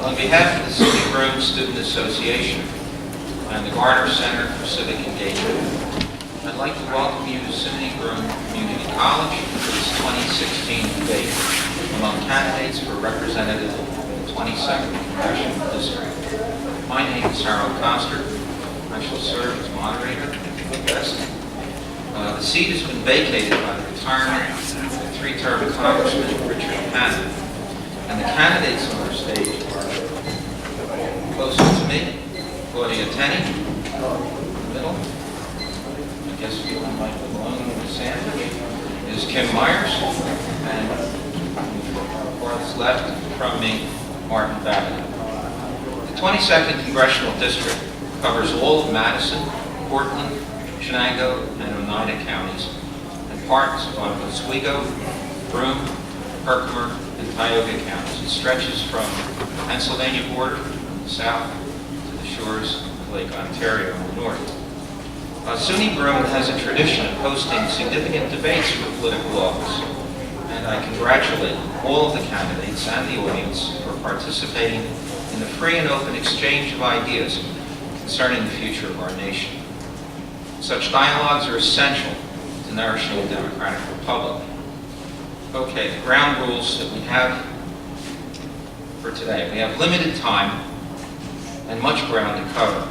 On behalf of the City Grove Student Association and the Garner Center for Civic Engagement, I'd like to welcome you to City Grove Community College for this 2016 debate among candidates for representative in the 22nd Congressional District. My name is Harold Koster. I shall serve as moderator for the rest. The seat has been vacated by the retirement of three-term Congressman Richard Hanna, and the candidates on our stage are closest to me, Claudia Tenney, in the middle. I guess we don't like the balloon with the sandwich. Is Kim Myers, and farthest left from me, Martin Babbitt. The 22nd Congressional District covers all of Madison, Portland, Chenango, and Oneida counties, and parts of Oswego, Broome, Herkimer, and Tioga counties. It stretches from the Pennsylvania border from the south to the shores of Lake Ontario in the north. SUNY Broome has a tradition of hosting significant debates for political office, and I congratulate all of the candidates and the audience for participating in the free and open exchange of ideas concerning the future of our nation. Such dialogues are essential to nourishing a democratic republic. Okay, the ground rules that we have for today. We have limited time and much ground to cover,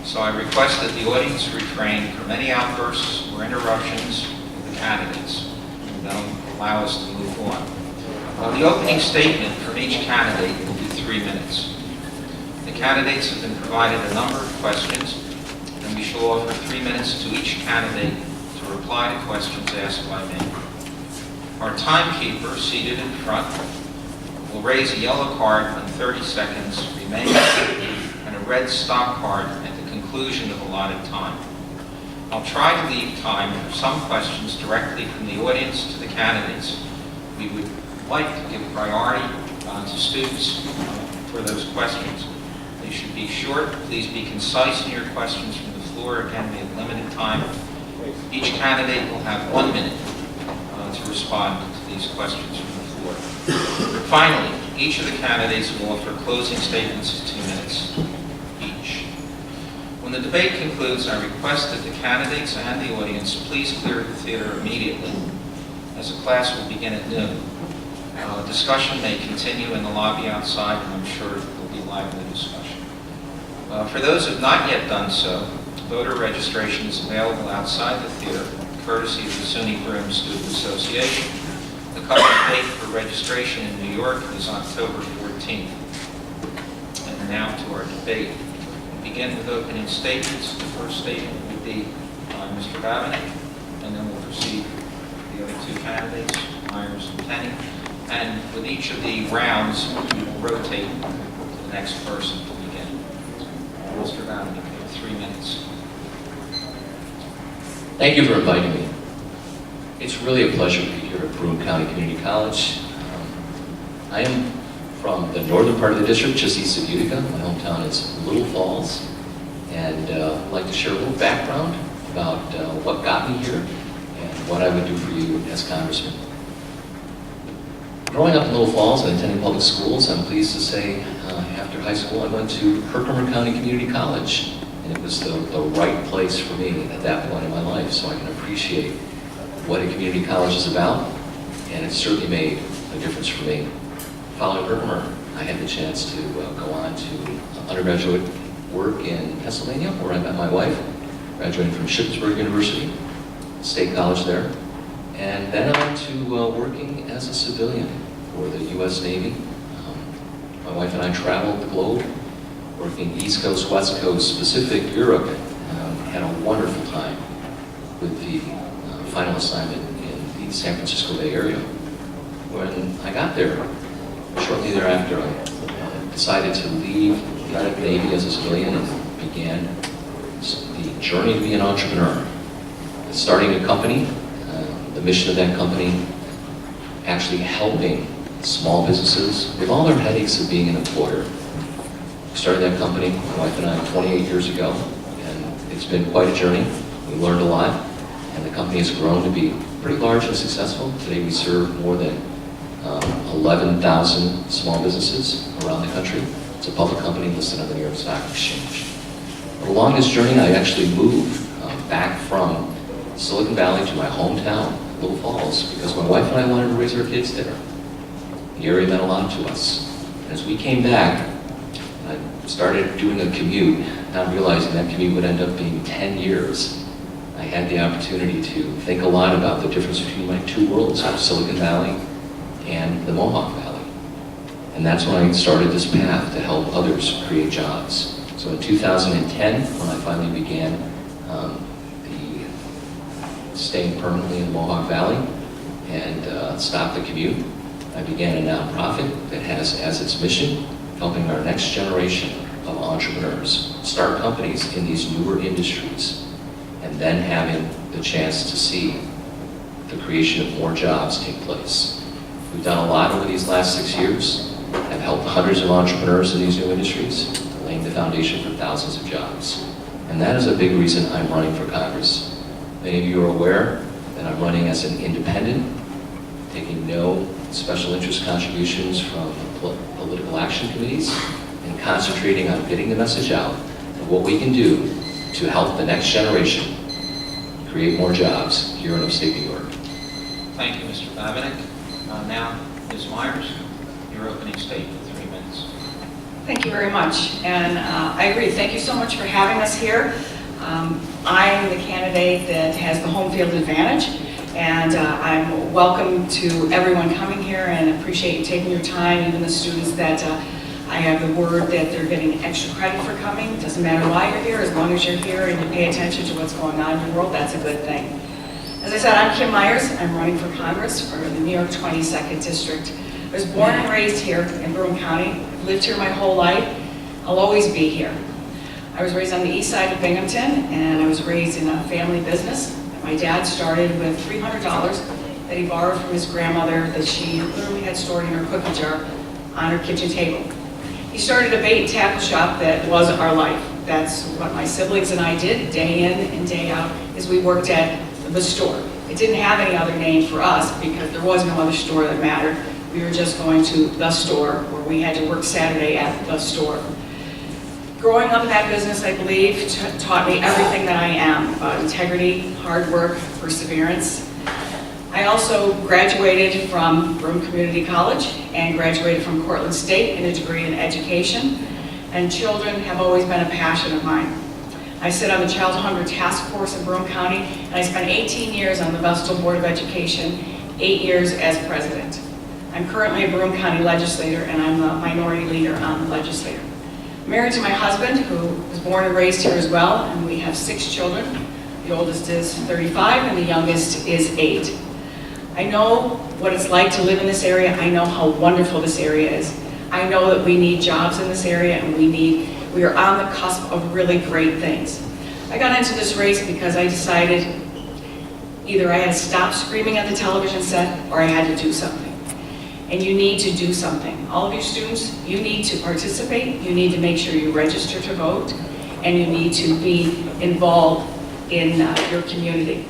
so I request that the audience refrain from any outbursts or interruptions of the candidates. That'll allow us to move on. The opening statement from each candidate will be 3 minutes. The candidates have been provided a number of questions, and we shall offer 3 minutes to each candidate to reply to questions asked by me. Our timekeeper, seated in front, will raise a yellow card when 30 seconds remain and a red stop card at the conclusion of allotted time. I'll try to leave time for some questions directly from the audience to the candidates. We would like to give priority to students for those questions. They should be short. Please be concise in your questions from the floor. Again, we have limited time. Each candidate will have 1 minute to respond to these questions from the floor. Finally, each of the candidates will offer closing statements of 2 minutes each. When the debate concludes, I request that the candidates and the audience please clear the theater immediately, as the class will begin at noon. Discussion may continue in the lobby outside, and I'm sure there will be lively discussion. For those who have not yet done so, voter registration is available outside the theater, courtesy of the SUNY Broome Student Association. The cutoff date for registration in New York is October 14th. And now to our debate. We begin with opening statements. The first statement would be by Mr. Babbitt, and then we'll proceed with the other two candidates, Myers and Tenney. And with each of the rounds, we will rotate to the next person to begin. Mr. Babbitt, you have 3 minutes. Thank you for inviting me. It's really a pleasure to be here at Broome County Community College. I am from the northern part of the district, just east of Utica. My hometown is Little Falls, and I'd like to share a little background about what got me here and what I would do for you as Congressman. Growing up in Little Falls and attending public schools, I'm pleased to say after high school I went to Herkimer County Community College. And it was the right place for me at that point in my life, so I can appreciate what a community college is about, and it certainly made a difference for me. Following Herkimer, I had the chance to go on to undergraduate work in Pennsylvania, where I met my wife, graduating from Shippensburg University, State College there, and then I went to working as a civilian for the U.S. Navy. My wife and I traveled the globe, working East Coast, West Coast, Pacific, Europe, had a wonderful time with the final assignment in the San Francisco Bay Area. When I got there, shortly thereafter, I decided to leave the Navy as a civilian and began the journey to be an entrepreneur. Starting a company, the mission of that company, actually helping small businesses with all their headaches of being an employer. Started that company, my wife and I, 28 years ago, and it's been quite a journey. We learned a lot, and the company has grown to be pretty large and successful. Today we serve more than 11,000 small businesses around the country. It's a public company listed on the New York Stock Exchange. Along this journey, I actually moved back from Silicon Valley to my hometown, Little Falls, because my wife and I wanted to raise our kids there. The area meant a lot to us. And as we came back, I started doing a commute, not realizing that commute would end up being 10 years. I had the opportunity to think a lot about the difference between my two worlds of Silicon Valley and the Mohawk Valley. And that's when I started this path to help others create jobs. So in 2010, when I finally began staying permanently in the Mohawk Valley and stopped the commute, I began a nonprofit that has as its mission helping our next generation of entrepreneurs start companies in these newer industries and then having the chance to see the creation of more jobs take place. We've done a lot over these last 6 years. I've helped hundreds of entrepreneurs in these new industries, laying the foundation for thousands of jobs. And that is a big reason I'm running for Congress. Many of you are aware that I'm running as an independent, taking no special interest contributions from political action committees, and concentrating on getting the message out of what we can do to help the next generation create more jobs here in upstate New York. Thank you, Mr. Babinick. Now, Ms. Myers, your opening statement, 3 minutes. Thank you very much, and I agree. Thank you so much for having us here. I'm the candidate that has the home field advantage, and I'm welcome to everyone coming here and appreciate you taking your time, even the students that I have the word that they're getting extra credit for coming. It doesn't matter why you're here, as long as you're here and you pay attention to what's going on in the world, that's a good thing. As I said, I'm Kim Myers. I'm running for Congress for the New York 22nd District. I was born and raised here in Broome County. I've lived here my whole life. I'll always be here. I was raised on the east side of Binghamton, and I was raised in a family business. My dad started with $300 that he borrowed from his grandmother that she literally had stored in her cookie jar on her kitchen table. He started a bait and tackle shop that was our life. That's what my siblings and I did day in and day out, is we worked at the store. It didn't have any other name for us because there was no other store that mattered. We were just going to the store, where we had to work Saturday at the store. Growing up in that business, I believe, taught me everything that I am about integrity, hard work, perseverance. I also graduated from Broome Community College and graduated from Cortland State in a degree in education. And children have always been a passion of mine. I sit on the Child Hunger Task Force in Broome County, and I spent 18 years on the Vestal Board of Education, 8 years as president. I'm currently a Broome County legislator, and I'm the minority leader on the legislature. I'm married to my husband, who was born and raised here as well, and we have 6 children. The oldest is 35, and the youngest is 8. I know what it's like to live in this area. I know how wonderful this area is. I know that we need jobs in this area, and we are on the cusp of really great things. I got into this race because I decided either I had to stop screaming at the television set or I had to do something. And you need to do something. All of you students, you need to participate, you need to make sure you register to vote, and you need to be involved in your community.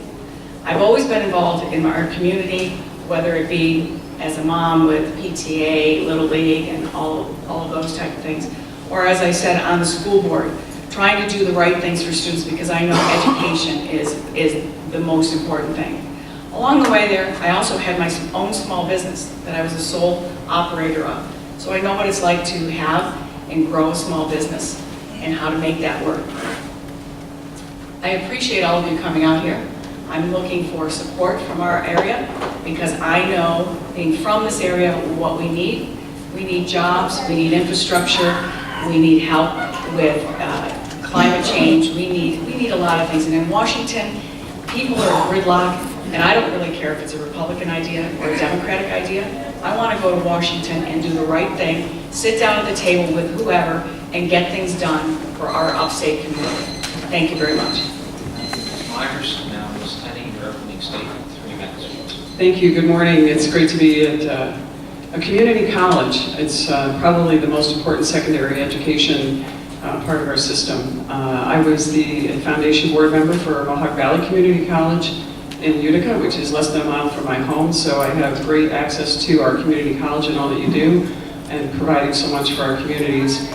I've always been involved in our community, whether it be as a mom with PTA, Little League, and all of those type of things, or as I said, on the school board, trying to do the right things for students, because I know education is the most important thing. Along the way there, I also had my own small business that I was the sole operator of. So I know what it's like to have and grow a small business and how to make that work. I appreciate all of you coming out here. I'm looking for support from our area because I know, being from this area, what we need. We need jobs, we need infrastructure, we need help with climate change. We need a lot of things. And in Washington, people are gridlocked, and I don't really care if it's a Republican idea or a Democratic idea. I want to go to Washington and do the right thing, sit down at the table with whoever, and get things done for our upstate community. Thank you very much. Ms. Myers, now Ms. Tenney, your opening statement, 3 minutes. Thank you. Good morning. It's great to be at a community college. It's probably the most important secondary education part of our system. I was the foundation board member for Mohawk Valley Community College, in Utica, which is less than a mile from my home, so I have great access to our community college and all that you do, and providing so much for our communities.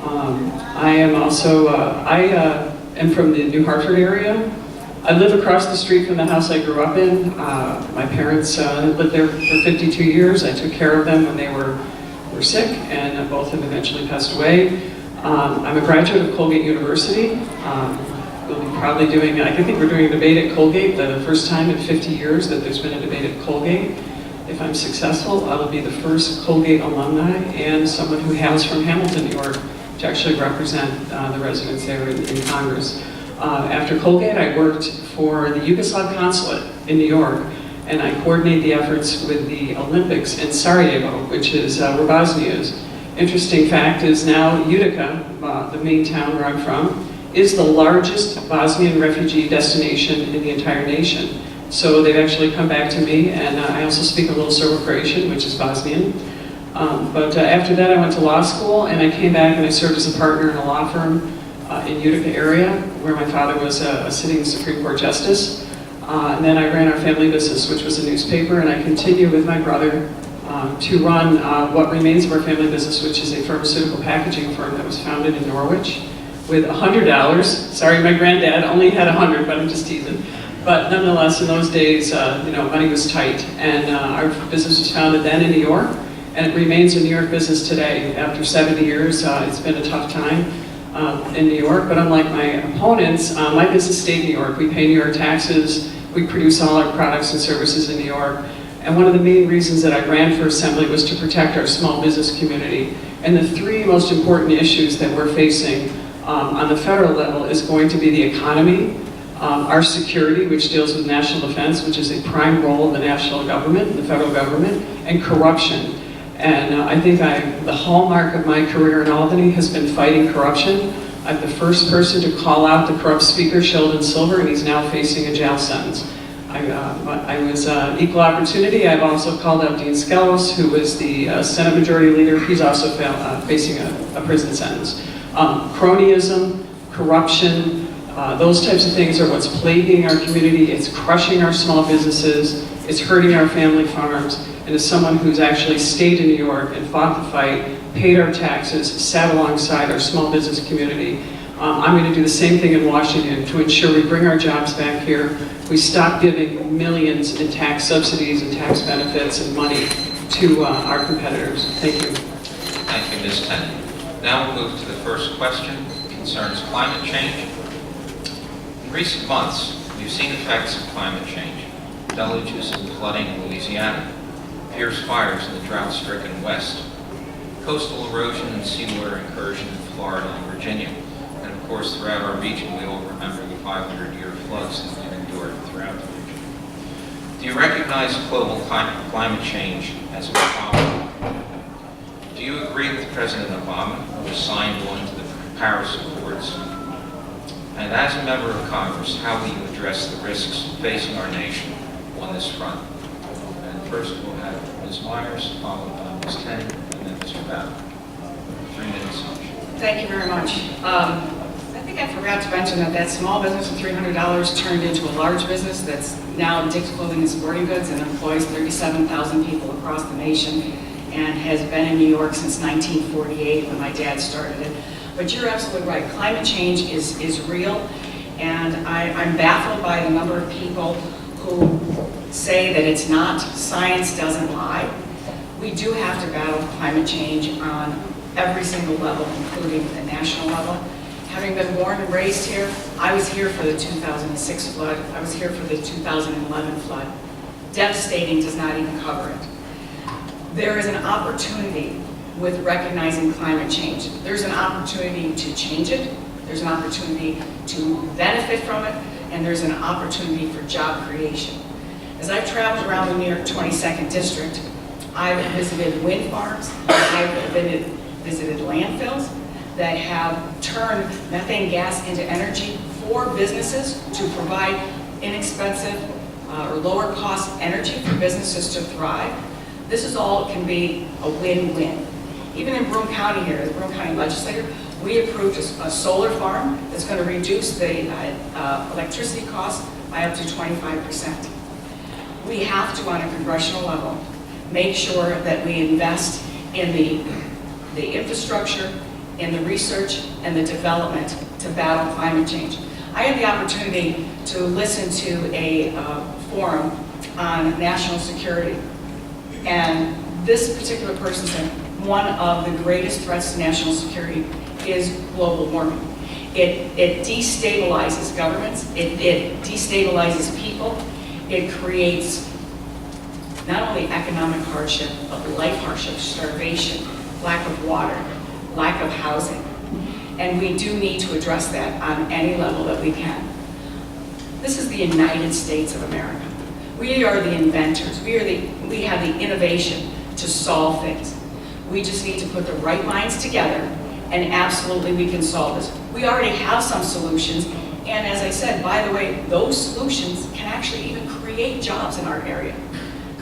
I am also, am from the New Hartford area. I live across the street from the house I grew up in. My parents lived there for 52 years. I took care of them when they were sick, and both have eventually passed away. I'm a graduate of Colgate University. We'll be probably doing, I think we're doing a debate at Colgate, the first time in 50 years that there's been a debate at Colgate. If I'm successful, I will be the first Colgate alumni and someone who hails from Hamilton, New York, to actually represent the residents there in Congress. After Colgate, I worked for the Yugoslav consulate in New York, and I coordinate the efforts with the Olympics in Sarajevo, which is where Bosnia is. Interesting fact is now Utica, the main town where I'm from, is the largest Bosnian refugee destination in the entire nation. So they've actually come back to me, and I also speak a little Serbo-Croatian, which is Bosnian. But after that, I went to law school, and I came back and I served as a partner in a law firm in Utica area, where my father was a sitting Supreme Court justice. And then I ran our family business, which was a newspaper, and I continue with my brother to run what remains of our family business, which is a pharmaceutical packaging firm that was founded in Norwich with $100. Sorry, my granddad only had 100, but I'm just teasing. But nonetheless, in those days, money was tight, and our business was founded then in New York, and it remains a New York business today. After 70 years, it's been a tough time in New York, but unlike my opponents, my business stayed in New York. We pay New York taxes, we produce all our products and services in New York, and one of the main reasons that I ran for Assembly was to protect our small business community. And the three most important issues that we're facing on the federal level is going to be the economy, our security, which deals with national defense, which is a prime role of the national government, the federal government, and corruption. And I think the hallmark of my career in Albany has been fighting corruption. I'm the first person to call out the corrupt speaker, Sheldon Silver, and he's now facing a jail sentence. I was equal opportunity. I've also called out Dean Skelos, who was the Senate Majority Leader. He's also facing a prison sentence. Cronyism, corruption, those types of things are what's plaguing our community. It's crushing our small businesses. It's hurting our family farms. And as someone who's actually stayed in New York and fought the fight, paid our taxes, sat alongside our small business community, I'm going to do the same thing in Washington to ensure we bring our jobs back here. We stop giving millions in tax subsidies and tax benefits and money to our competitors. Thank you. Thank you, Ms. Tennant. Now we'll move to the first question. It concerns climate change. In recent months, we've seen effects of climate change. Deluges and flooding in Louisiana, fierce fires in the drought-stricken West, coastal erosion and seawater incursion in Florida and Virginia, and of course throughout our region we all remember the 500-year floods that we've endured throughout the region. Do you recognize global climate change as a problem? Do you agree with President Obama, who has signed on to the Paris Accords? And as a member of Congress, how will you address the risks facing our nation on this front? And first we'll have Ms. Myers, followed by Ms. Tennant, and then Mr. Battle. 3 minutes each. Thank you very much. I think I forgot to mention that small business of $300 turned into a large business that's now Dick's Clothing and Sporting Goods and employs 37,000 people across the nation and has been in New York since 1948 when my dad started it. But you're absolutely right. Climate change is real, and I'm baffled by the number of people who say that it's not. Science doesn't lie. We do have to battle climate change on every single level, including the national level. Having been born and raised here, I was here for the 2006 flood. I was here for the 2011 flood. Devastating does not even cover it. There is an opportunity with recognizing climate change. There's an opportunity to change it. There's an opportunity to benefit from it, and there's an opportunity for job creation. As I've traveled around the New York 22nd District, I've visited wind farms, I've visited landfills that have turned methane gas into energy for businesses to provide inexpensive or lower cost energy for businesses to thrive. This is all can be a win-win. Even in Broome County here, the Broome County legislature, we approved a solar farm that's going to reduce the electricity costs by up to 25%. We have to, on a congressional level, make sure that we invest in the infrastructure, in the research, and the development to battle climate change. I had the opportunity to listen to a forum on national security, and this particular person said one of the greatest threats to national security is global warming. It destabilizes governments, it destabilizes people, it creates not only economic hardship, but life hardship, starvation, lack of water, lack of housing. And we do need to address that on any level that we can. This is the United States of America. We are the inventors. We have the innovation to solve things. We just need to put the right minds together, and absolutely we can solve this. We already have some solutions, and as I said, by the way, those solutions can actually even create jobs in our area.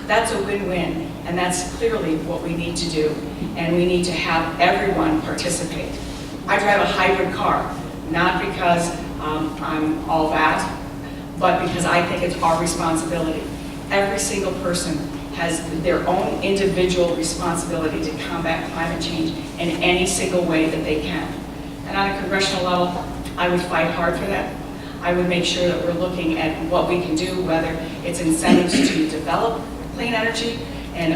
That's a win-win, and that's clearly what we need to do, and we need to have everyone participate. I drive a hybrid car, not because I'm all that, but because I think it's our responsibility. Every single person has their own individual responsibility to combat climate change in any single way that they can. And on a congressional level, I would fight hard for that. I would make sure that we're looking at what we can do, whether it's incentives to develop clean energy and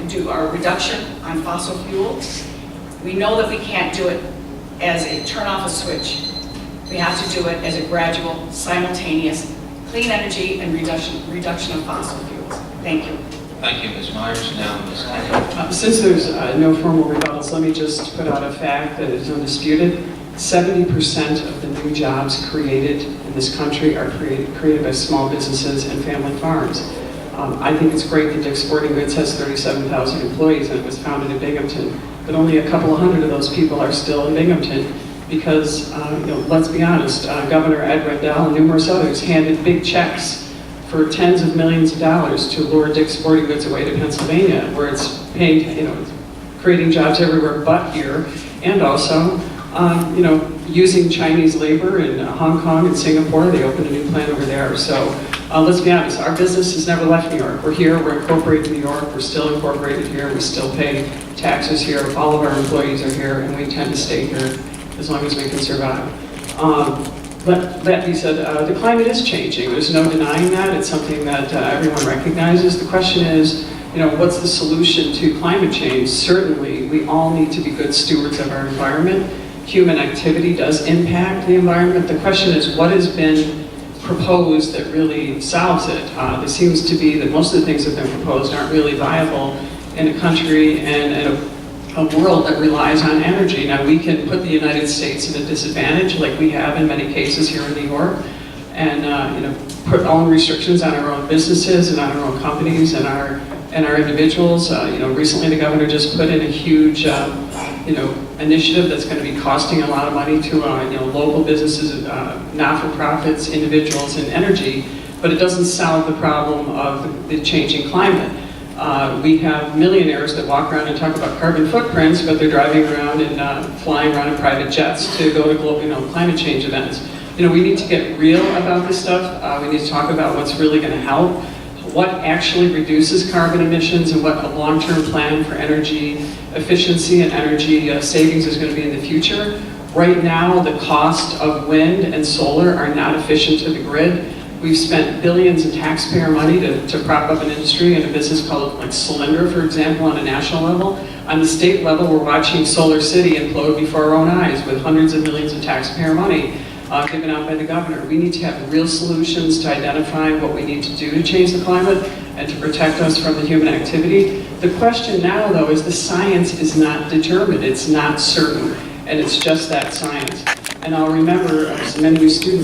do our reduction on fossil fuels. We know that we can't do it as a turn off a switch. We have to do it as a gradual, simultaneous, clean energy and reduction of fossil fuels. Thank you. Thank you, Ms. Myers. Now, Ms. Kennedy. Since there's no formal rebuttals, let me just put out a fact that is undisputed. 70% of the new jobs created in this country are created by small businesses and family farms. I think it's great that Dick's Sporting Goods has 37,000 employees and it was founded in Binghamton, but only a couple of hundred of those people are still in Binghamton because, let's be honest, Governor Ed Rendell and numerous others handed big checks for tens of millions of dollars to lure Dick's Sporting Goods away to Pennsylvania, where it's paying, creating jobs everywhere but here, and also, using Chinese labor in Hong Kong and Singapore. They opened a new plant over there. So let's be honest, our business has never left New York. We're here, we're incorporated in New York, we're still incorporated here, we still pay taxes here, all of our employees are here, and we intend to stay here as long as we can survive. But that being said, the climate is changing. There's no denying that. It's something that everyone recognizes. The question is, what's the solution to climate change? Certainly, we all need to be good stewards of our environment. Human activity does impact the environment. The question is, what has been proposed that really solves it? It seems to be that most of the things that have been proposed aren't really viable in a country and in a world that relies on energy. Now, we can put the United States in a disadvantage, like we have in many cases here in New York, and put own restrictions on our own businesses and on our own companies and our individuals. Recently the governor just put in a huge, initiative that's going to be costing a lot of money to, local businesses, not-for-profits, individuals, and energy, but it doesn't solve the problem of the changing climate. We have millionaires that walk around and talk about carbon footprints, but they're driving around and flying around in private jets to go to global, climate change events. We need to get real about this stuff. We need to talk about what's really going to help, what actually reduces carbon emissions, and what a long-term plan for energy efficiency and energy savings is going to be in the future. Right now, the cost of wind and solar are not efficient to the grid. We've spent billions in taxpayer money to prop up an industry and a business called Cylinder, for example, on a national level. On the state level, we're watching Solar City implode before our own eyes with hundreds of millions of taxpayer money given out by the governor. We need to have real solutions to identify what we need to do to change the climate and to protect us from the human activity. The question now, though, is the science is not determined. It's not certain, and it's just that science. And I'll remember, as many of you students